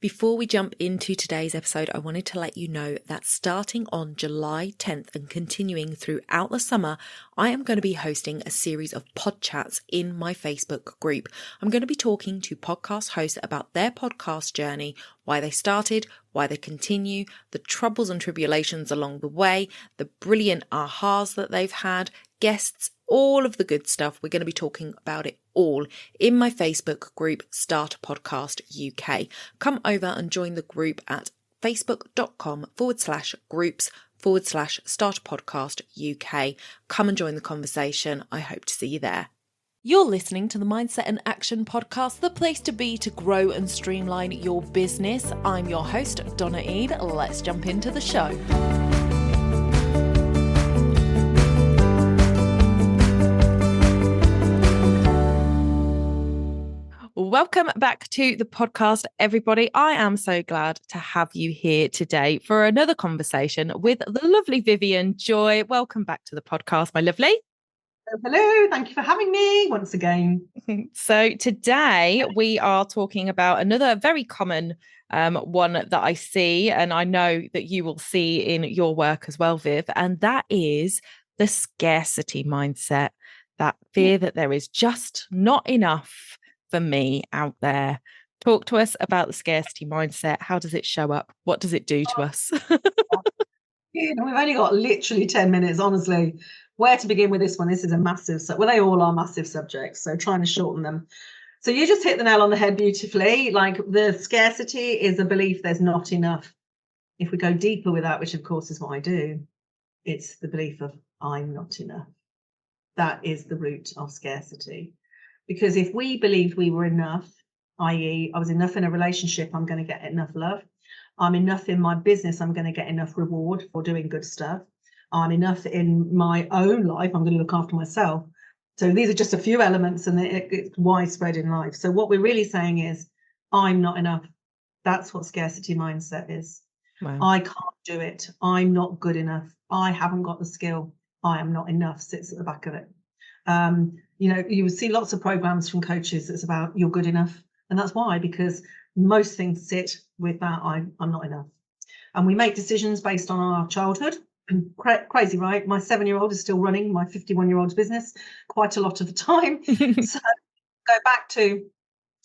Before we jump into today's episode, I wanted to let you know that starting on July 10th and continuing throughout the summer, I am going to be hosting a series of pod chats in my Facebook group. I'm going to be talking to podcast hosts about their podcast journey, why they started, why they continue, the troubles and tribulations along the way, the brilliant ahas that they've had, guests, all of the good stuff. We're going to be talking about it all in my Facebook group, Start a Podcast UK. Come over and join the group at facebook.com/groups/Start a Podcast UK. Come and join the conversation. I hope to see you there. You're listening to the Mindset and Action Podcast, the place to be to grow and streamline your business. I'm your host, Donna Eade. Let's jump into the show. Welcome back to the podcast, everybody. I am so glad to have you here today for another conversation with the lovely Vivian Joy. Welcome back to the podcast, my lovely. Hello, thank you for having me once again. So today we are talking about another very common one that I see, and I know that you will see in your work as well, Viv, and that is the scarcity mindset, that fear that there is just not enough for me out there. Talk to us about the scarcity mindset. How does it show up? What does it do to us? We've only got literally 10 minutes, honestly. Where to begin with this one? This is a massive, well, they all are massive subjects, so trying to shorten them. So you just hit the nail on the head beautifully. Like, the scarcity is a belief there's not enough. If we go deeper with that, which of course is what I do, it's the belief of I'm not enough. That is the root of scarcity. Because if we believed we were enough, i.e. I was enough in a relationship, I'm going to get enough love. I'm enough in my business, I'm going to get enough reward for doing good stuff. I'm enough in my own life, I'm going to look after myself. So these are just a few elements, and it's widespread in life. So what we're really saying is, I'm not enough. That's what scarcity mindset is. Wow. I can't do it. I'm not good enough. I haven't got the skill. I am not enough sits at the back of it. You would see lots of programs from coaches that's about you're good enough. And that's why, because most things sit with that I'm not enough. And we make decisions based on our childhood. Crazy, right? My 7-year-old is still running my 51-year-old's business quite a lot of the time. So go back to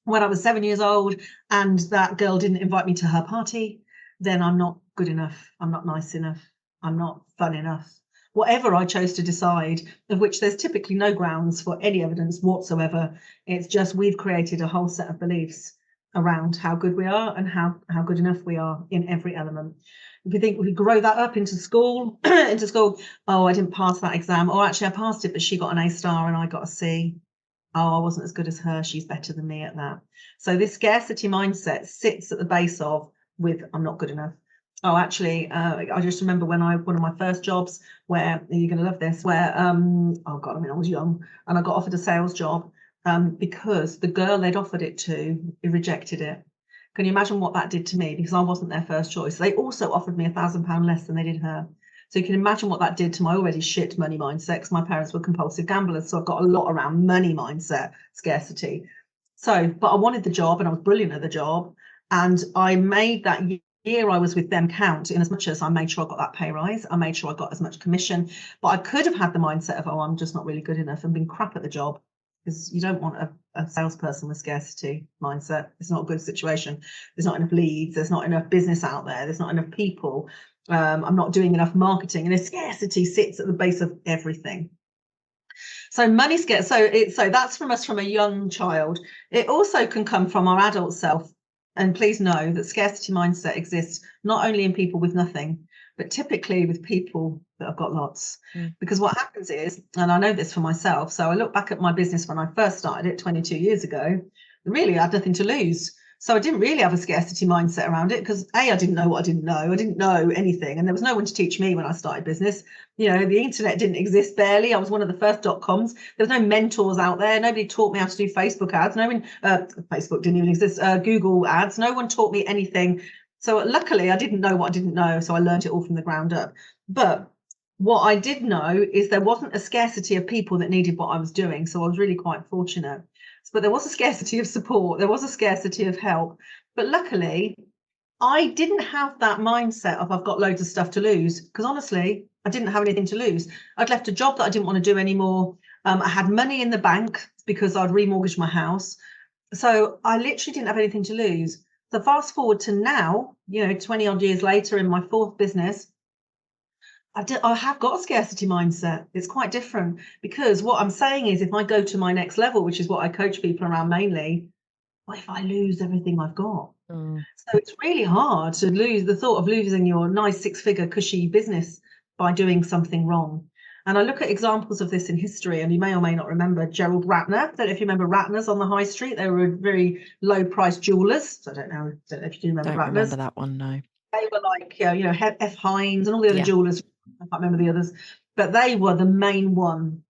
when I was 7 years old and that girl didn't invite me to her party, then I'm not good enough. I'm not nice enough. I'm not fun enough. Whatever I chose to decide, of which there's typically no grounds for any evidence whatsoever. It's just we've created a whole set of beliefs around how good we are and how good enough we are in every element. If you think we grow that up into school, oh, I didn't pass that exam. Or actually I passed it, but she got an A star and I got a C. Oh, I wasn't as good as her. She's better than me at that. So this scarcity mindset sits at the base of with I'm not good enough. Oh, actually, I just remember one of my first jobs where, you're going to love this, where, I was young and I got offered a sales job because the girl they'd offered it to rejected it. Can you imagine what that did to me? Because I wasn't their first choice. They also offered me £1,000 less than they did her. So you can imagine what that did to my already shit money mindset, because my parents were compulsive gamblers. So I've got a lot around money mindset, scarcity. So, but I wanted the job and I was brilliant at the job. And I made that year I was with them count in as much as I made sure I got that pay rise. I made sure I got as much commission, but I could have had the mindset of, oh, I'm just not really good enough and been crap at the job, because you don't want a salesperson with scarcity mindset. It's not a good situation. There's not enough leads. There's not enough business out there. There's not enough people. I'm not doing enough marketing, and a scarcity sits at the base of everything. So money scarce. So that's from us from a young child. It also can come from our adult self. And please know that scarcity mindset exists not only in people with nothing, but typically with people that have got lots. Because what happens is, and I know this for myself, so I look back at my business when I first started it 22 years ago, really I had nothing to lose. So I didn't really have a scarcity mindset around it because I didn't know what I didn't know. I didn't know anything. And there was no one to teach me when I started business. The internet didn't exist barely. I was one of the first .coms. There was no mentors out there. Nobody taught me how to do Facebook ads. Facebook didn't even exist. Google ads. No one taught me anything. So luckily I didn't know what I didn't know. So I learned it all from the ground up. But what I did know is there wasn't a scarcity of people that needed what I was doing. So I was really quite fortunate. But there was a scarcity of support. There was a scarcity of help. But luckily, I didn't have that mindset of I've got loads of stuff to lose, because honestly, I didn't have anything to lose. I'd left a job that I didn't want to do anymore. I had money in the bank because I'd remortgaged my house. So I literally didn't have anything to lose. So fast forward to now, 20 odd years later in my fourth business, I have got a scarcity mindset. It's quite different, because what I'm saying is, if I go to my next level, which is what I coach people around mainly, what if I lose everything I've got? So it's really hard to lose the thought of losing your nice 6-figure cushy business by doing something wrong. And I look at examples of this in history, and you may or may not remember Gerald Ratner. I don't know if you remember Ratners on the high street. They were very low priced jewelers. So I don't know if you do remember Don't Ratners. remember that one, no. They were like, F. Hines and all the other jewelers. I can't remember the others, but they were the main one.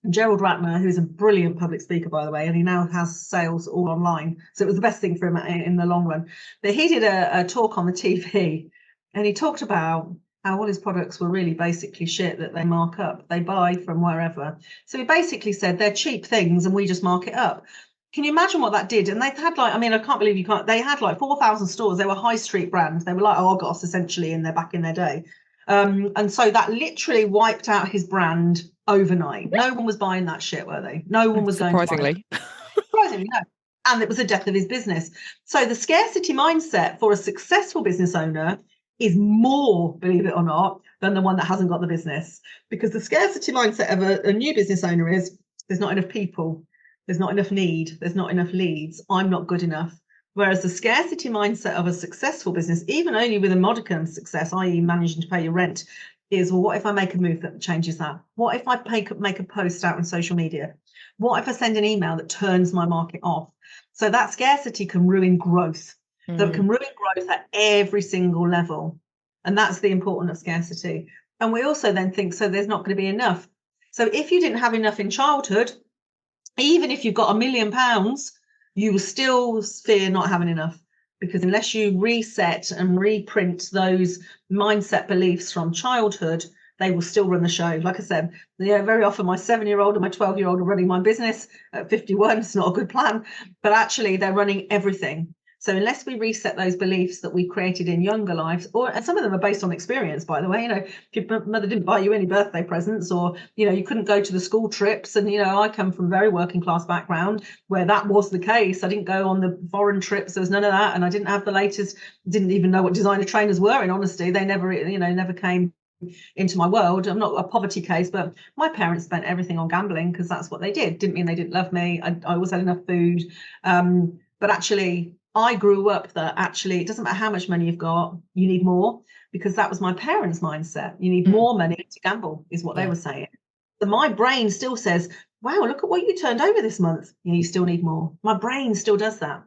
Gerald Ratner, who's a brilliant public speaker, by the way, and he now has sales all online. So it was the best thing for him in the long run. But he did a talk on the TV, and he talked about how all his products were really basically shit that they mark up. They buy from wherever. So he basically said they're cheap things and we just mark it up. Can you imagine what that did? And they had I can't believe they had 4,000 stores. They were high street brands. They were like Argos essentially back in their day. And so that literally wiped out his brand overnight. No one was buying that shit, were they? No one was going to buy it. Surprisingly, no. And it was the death of his business. So the scarcity mindset for a successful business owner is more, believe it or not, than the one that hasn't got the business. Because the scarcity mindset of a new business owner is, there's not enough people, there's not enough need, there's not enough leads, I'm not good enough. Whereas the scarcity mindset of a successful business, even only with a modicum of success, i.e. managing to pay your rent, is, well, what if I make a move that changes that? What if I make a post out on social media? What if I send an email that turns my market off? So that scarcity can ruin growth. That can ruin growth at every single level. And that's the importance of scarcity. And we also then think, so there's not going to be enough. So if you didn't have enough in childhood, even if you've got £1 million, you will still fear not having enough, because unless you reset and reprint those mindset beliefs from childhood, they will still run the show. Like I said, very often my 7-year-old and my 12-year-old are running my business at 51. It's not a good plan, but actually they're running everything. So unless we reset those beliefs that we created in younger lives, and some of them are based on experience, by the way, if your mother didn't buy you any birthday presents, or, you couldn't go to the school trips. And, I come from a very working class background where that was the case. I didn't go on the foreign trips. There was none of that. And I didn't have the latest, didn't even know what designer trainers were. In honesty, they never came into my world. I'm not a poverty case, but my parents spent everything on gambling because that's what they did. Didn't mean they didn't love me. I always had enough food. But actually, I grew up that actually it doesn't matter how much money you've got, you need more, because that was my parents' mindset. You need more money to gamble, is what they were saying. So my brain still says, wow, look at what you turned over this month. You still need more. My brain still does that.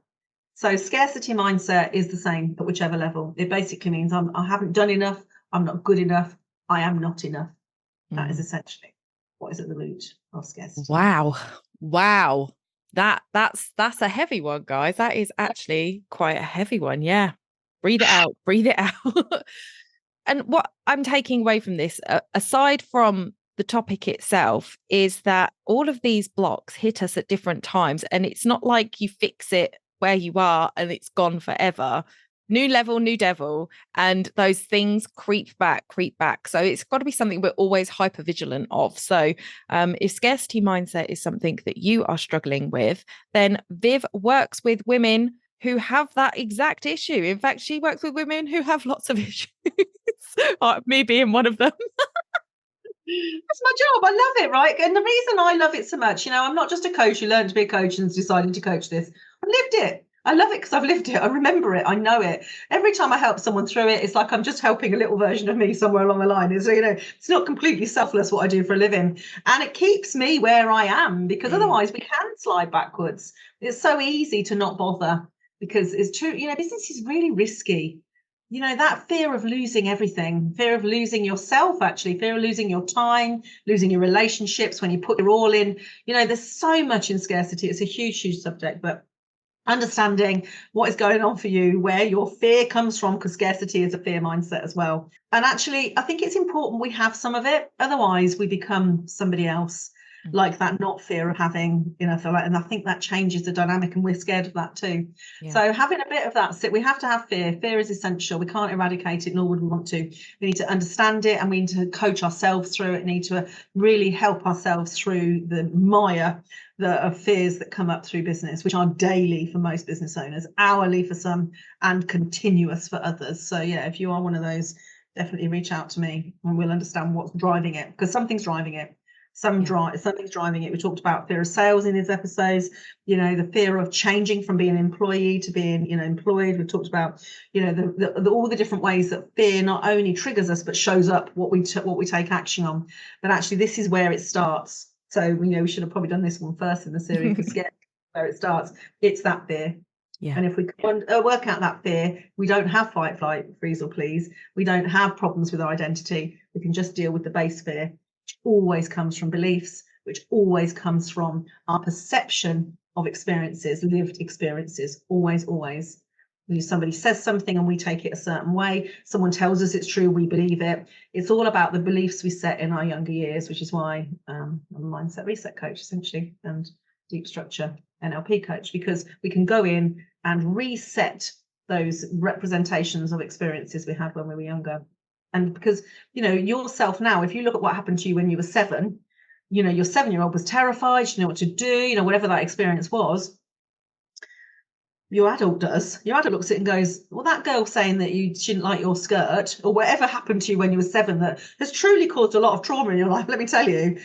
So scarcity mindset is the same at whichever level. It basically means I haven't done enough, I'm not good enough, I am not enough. That is essentially what is at the root of scarcity. Wow. That's a heavy one, guys. That is actually quite a heavy one. Yeah. Breathe it out. And what I'm taking away from this, aside from the topic itself, is that all of these blocks hit us at different times, and it's not like you fix it where you are and it's gone forever. New level, new devil, and those things creep back. So it's got to be something we're always hyper vigilant of. So if scarcity mindset is something that you are struggling with, then Viv works with women who have that exact issue. In fact, she works with women who have lots of issues, me being one of them. That's my job. I love it, right? And the reason I love it so much, I'm not just a coach who learned to be a coach and decided to coach this. I've lived it. I love it because I've lived it. I remember it. I know it. Every time I help someone through it, it's like I'm just helping a little version of me somewhere along the line. So, it's not completely selfless what I do for a living. And it keeps me where I am, because otherwise we can slide backwards. It's so easy to not bother, because it's true. Business is really risky. That fear of losing everything, fear of losing yourself, actually, fear of losing your time, losing your relationships when you put your all in. There's so much in scarcity. It's a huge, huge subject, but understanding what is going on for you, where your fear comes from, because scarcity is a fear mindset as well. And actually, I think it's important we have some of it. Otherwise, we become somebody else. like that, not fear of having, you know, feel like, and I think that changes the dynamic, and we're scared of that too. Yeah. So having a bit of that, we have to have fear. Fear is essential. We can't eradicate it, nor would we want to. We need to understand it, and we need to coach ourselves through it, need to really help ourselves through the mire of fears that come up through business, which are daily for most business owners, hourly for some, and continuous for others. So yeah, if you are one of those, definitely reach out to me and we'll understand what's driving it, because something's driving it. Something's driving it. We talked about fear of sales in these episodes, you know, the fear of changing from being an employee to being, you know, employed. We talked about, you know, all the different ways that fear not only triggers us, but shows up what we take action on. But actually, this is where it starts. So, you know, we should have probably done this one first in the series, because where it starts, it's that fear. Yeah. And if we can work out that fear, we don't have fight, flight, freeze or please. We don't have problems with our identity. We can just deal with the base fear, which always comes from beliefs, which always comes from our perception of experiences, lived experiences, always. When somebody says something and we take it a certain way, someone tells us it's true, we believe it. It's all about the beliefs we set in our younger years, which is why I'm a mindset reset coach, essentially, and deep structure NLP coach, because we can go in and reset those representations of experiences we had when we were younger. And because, you know, yourself now, if you look at what happened to you when you were 7, you know, your 7-year-old was terrified, you know what to do, you know, whatever that experience was. Your adult does. Your adult looks at it and goes, well, that girl saying that you shouldn't like your skirt, or whatever happened to you when you were 7 that has truly caused a lot of trauma in your life, let me tell you.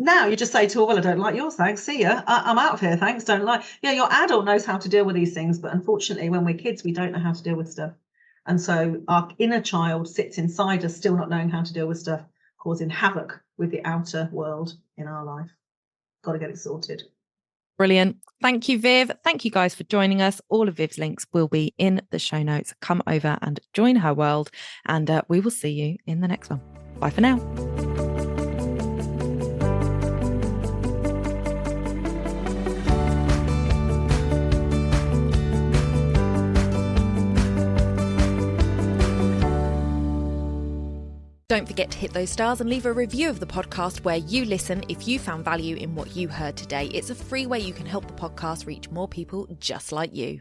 Now you just say to her, well, I don't like yours, thanks, see ya, I'm out of here, thanks, don't like. Yeah, your adult knows how to deal with these things, but unfortunately, when we're kids, we don't know how to deal with stuff. And so our inner child sits inside us, still not knowing how to deal with stuff, causing havoc with the outer world in our life. Got to get it sorted. Brilliant. Thank you, Viv. Thank you guys for joining us. All of Viv's links will be in the show notes. Come over and join her world, and we will see you in the next one. Bye for now. Don't forget to hit those stars and leave a review of the podcast where you listen if you found value in what you heard today. It's a free way you can help the podcast reach more people just like you.